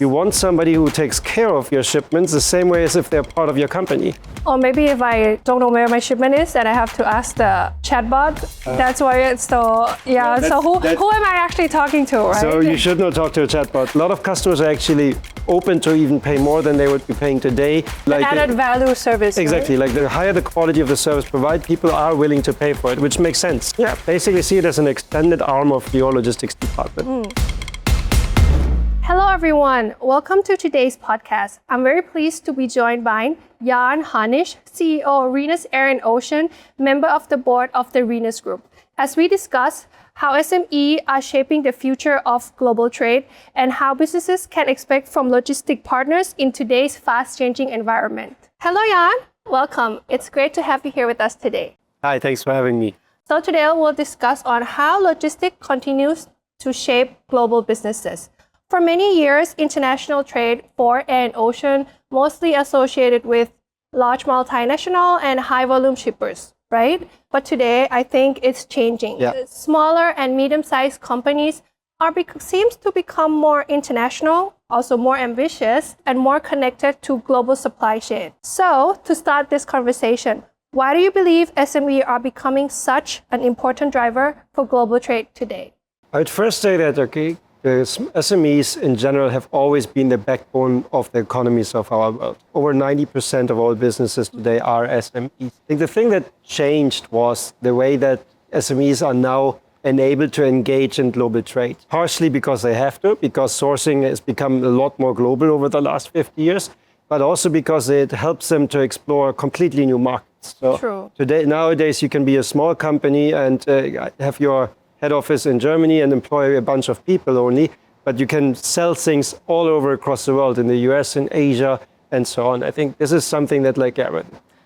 You want somebody who takes care of your shipments the same way as if they're part of your company. Or maybe if I don't know where my shipment is and I have to ask the chatbot, that's why it's so, so who am I actually talking to, right? So you should not talk to a chatbot. A lot of customers are actually open to even pay more than they would be paying today. Like added value service. Exactly, right? like the higher the quality of the service provided, people are willing to pay for it, which makes sense. Yeah, basically see it as an extended arm of your logistics department. Hello everyone, welcome to today's podcast. I'm very pleased to be joined by Jan Harnisch, CEO of Rhenus Air Ocean, member of the board of the Rhenus Group, as we discuss how SMEs are shaping the future of global trade and how businesses can expect from logistic partners in today's fast-changing environment. Hello Jan, welcome. It's great to have you here with us today. Hi, thanks for having me. So today we'll discuss on how logistics continues to shape global businesses. For many years, international trade for air and ocean mostly associated with large multinational and high-volume shippers, right? But today, I think it's changing. Yeah. Smaller and medium-sized companies seems to become more international, also more ambitious, and more connected to global supply chain. So, to start this conversation, why do you believe SMEs are becoming such an important driver for global trade today? I would first say that, the SMEs in general have always been the backbone of the economies of our world. Over 90% of all businesses today are SMEs. I think the thing that changed was the way that SMEs are now enabled to engage in global trade. Partially because they have to, because sourcing has become a lot more global over the last 50 years, but also because it helps them to explore completely new markets. So True. Nowadays you can be a small company and have your head office in Germany and employ a bunch of people only, but you can sell things all over across the world, in the US, in Asia, and so on. I think this is something that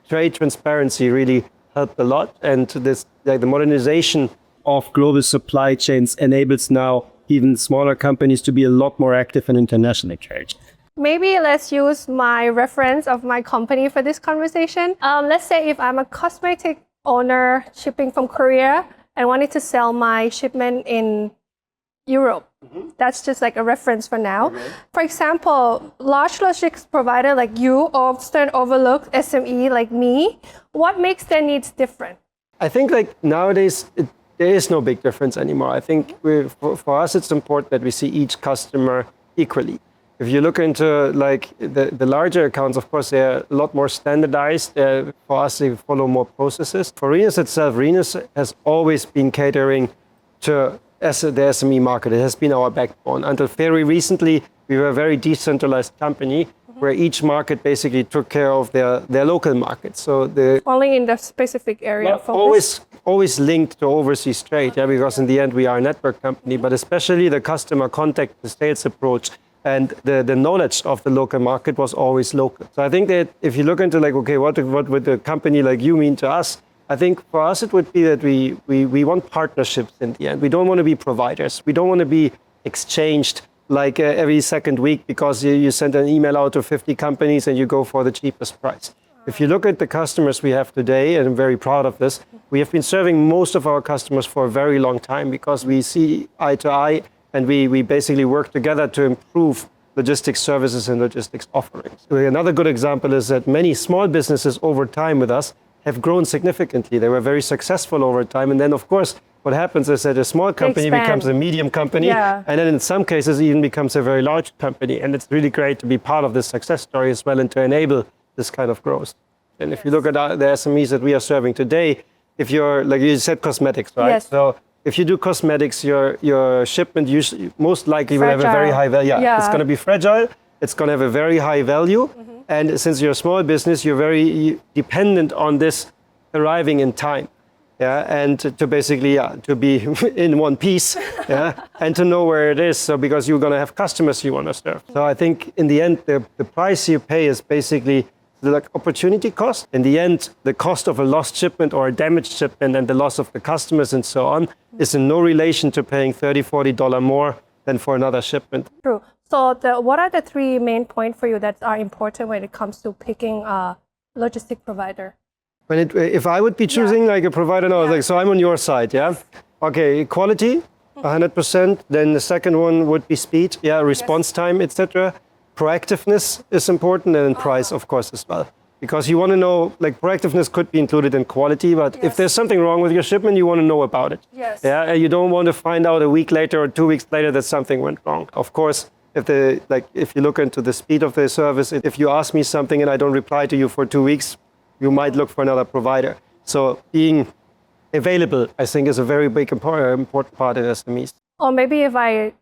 trade transparency really helped a lot, and the modernization of global supply chains enables now even smaller companies to be a lot more active in international trade. Maybe let's use my reference of my company for this conversation. Let's say if I'm a cosmetic owner shipping from Korea, and wanted to sell my shipment in Europe. That's just like a reference for now. For example, large logistics provider like you often overlook SME like me. What makes their needs different? I think nowadays there is no big difference anymore. I think for us it's important that we see each customer equally. If you look into the larger accounts, of course, they're a lot more standardized. For us, they follow more processes. For Rhenus itself, Rhenus has always been catering to the SME market. It has been our backbone. Until very recently, we were a very decentralized company where each market basically took care of their local market. So only in the specific area. Always linked to overseas trade, because in the end, we are a network company, but especially the customer contact, the sales approach, and the knowledge of the local market was always local. So I think that if you look into what would a company like you mean to us, I think for us it would be that we want partnerships in the end. We don't want to be providers. We don't want to be exchanged every second week because you send an email out to 50 companies and you go for the cheapest price. If you look at the customers we have today, and I'm very proud of this, we have been serving most of our customers for a very long time because we see eye to eye. And we basically work together to improve logistics services and logistics offerings. Another good example is that many small businesses over time with us have grown significantly. They were very successful over time. And then, of course, what happens is that a small company becomes a medium company. And then in some cases, even becomes a very large company. And it's really great to be part of this success story as well and to enable this kind of growth. And if you look at the SMEs that we are serving today, if you're, like you said, cosmetics, right? Yes. So if you do cosmetics, your shipment usually most likely will have a very high value. It's going to be fragile. It's going to have a very high value. And since you're a small business, you're very dependent on this arriving in time. And to basically to be in one piece, and to know where it is. So because you're going to have customers you want to serve. So I think in the end, the price you pay is basically the opportunity cost. In the end, the cost of a lost shipment or a damaged shipment and the loss of the customers and so on is in no relation to paying $30, $40 more than for another shipment. True. So what are the three main points for you that are important when it comes to picking a logistic provider? If I would be choosing a provider now, so I'm on your side, Okay, quality, 100%. Then the second one would be speed, response time, etc. Proactiveness is important, and then price, of course, as well. Because you want to know, like proactiveness could be included in quality, but if there's something wrong with your shipment, you want to know about it. Yeah, and you don't want to find out a week later or 2 weeks later that something went wrong. Of course, if you look into the speed of the service, if you ask me something and I don't reply to you for 2 weeks, you might look for another provider. So being available, I think, is a very big important part in SMEs. Or maybe if I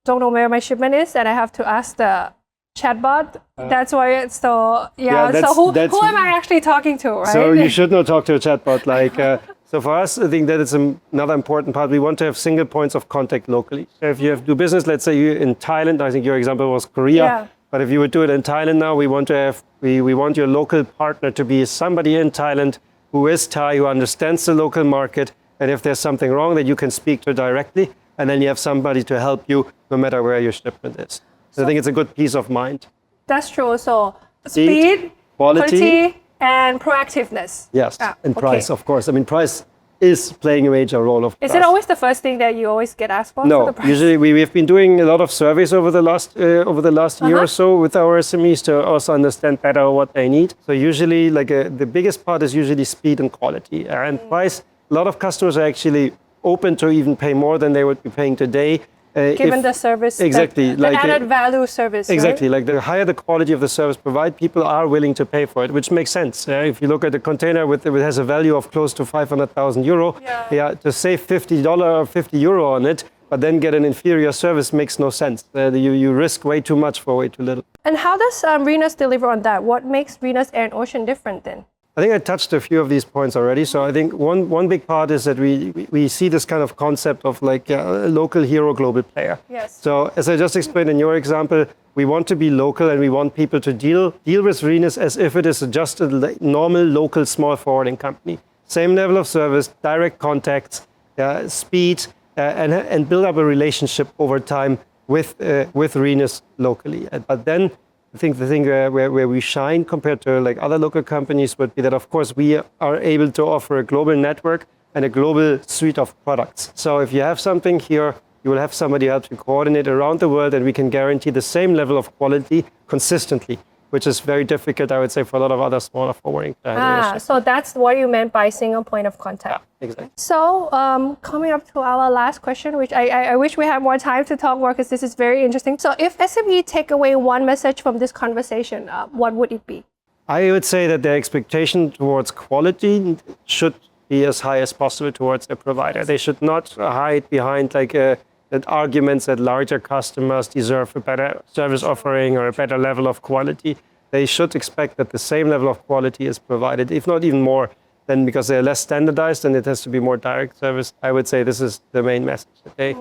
don't know where my shipment is and I have to ask the chatbot, that's why it's so, so who am I actually talking to, right? So you should not talk to a chatbot. So for us, I think that is another important part. We want to have single points of contact locally. So if you have to do business, let's say you're in Thailand, I think your example was Korea, but if you would do it in Thailand now, we want your local partner to be somebody in Thailand who is Thai, who understands the local market, and if there's something wrong, that you can speak to directly, and then you have somebody to help you no matter where your shipment is. So I think it's a good peace of mind. That's true. So speed, quality, and proactiveness. Yes, and price, of course. I mean, price is playing a major role, of course. Is it always the first thing that you always get asked for? No, usually we've been doing a lot of surveys over the last year or so with our SMEs to also understand better what they need. So usually, the biggest part is usually speed and quality. And price, a lot of customers are actually open to even pay more than they would be paying today. Given the service, exactly, the added value service. Exactly, right? like the higher the quality of the service provided, people are willing to pay for it, which makes sense. If you look at a container it has a value of close to 500,000 euro, to save $50 or €50 on it, but then get an inferior service makes no sense. You risk way too much for way too little. And how does Rhenus deliver on that? What makes Rhenus Air Ocean different then? I think I touched a few of these points already. So I think one big part is that we see this kind of concept of a local hero, global player. Yes. So as I just explained in your example, we want to be local and we want people to deal with Rhenus as if it is just a normal local small forwarding company. Same level of service, direct contacts, speed, and build up a relationship over time with Rhenus locally. But then I think the thing where we shine compared to other local companies would be that, of course, we are able to offer a global network and a global suite of products. So if you have something here, you will have somebody who helps you coordinate around the world, and we can guarantee the same level of quality consistently, which is very difficult, I would say, for a lot of other smaller forwarding. So that's what you meant by single point of contact. Yeah, exactly. So coming up to our last question, which I wish we had more time to talk more because this is very interesting. So if SME take away one message from this conversation, what would it be? I would say that their expectation towards quality should be as high as possible towards their provider. They should not hide behind that arguments that larger customers deserve a better service offering or a better level of quality. They should expect that the same level of quality is provided, if not even more, then because they're less standardized and it has to be more direct service. I would say this is the main message. They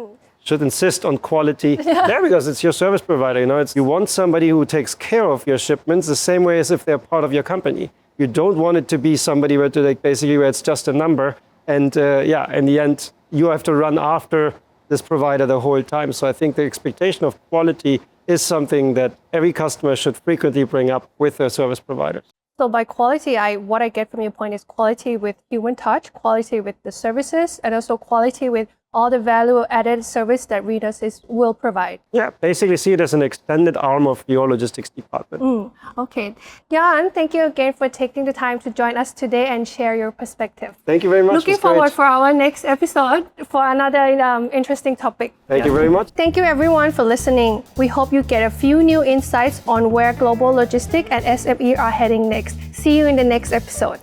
should insist on quality because it's your service provider. You want somebody who takes care of your shipments the same way as if they're part of your company. You don't want it to be somebody where it's just a number, and in the end you have to run after this provider the whole time. So I think the expectation of quality is something that every customer should frequently bring up with their service providers. So by quality, what I get from your point is quality with human touch, quality with the services, and also quality with all the value-added service that Rhenus will provide. Yeah, basically see it as an extended arm of your logistics department. Okay. Jan, thank you again for taking the time to join us today and share your perspective. Thank you very much. Looking forward for our next episode for another interesting topic. Thank you very much. Thank you everyone for listening. We hope you get a few new insights on where global logistics and SME are heading next. See you in the next episode.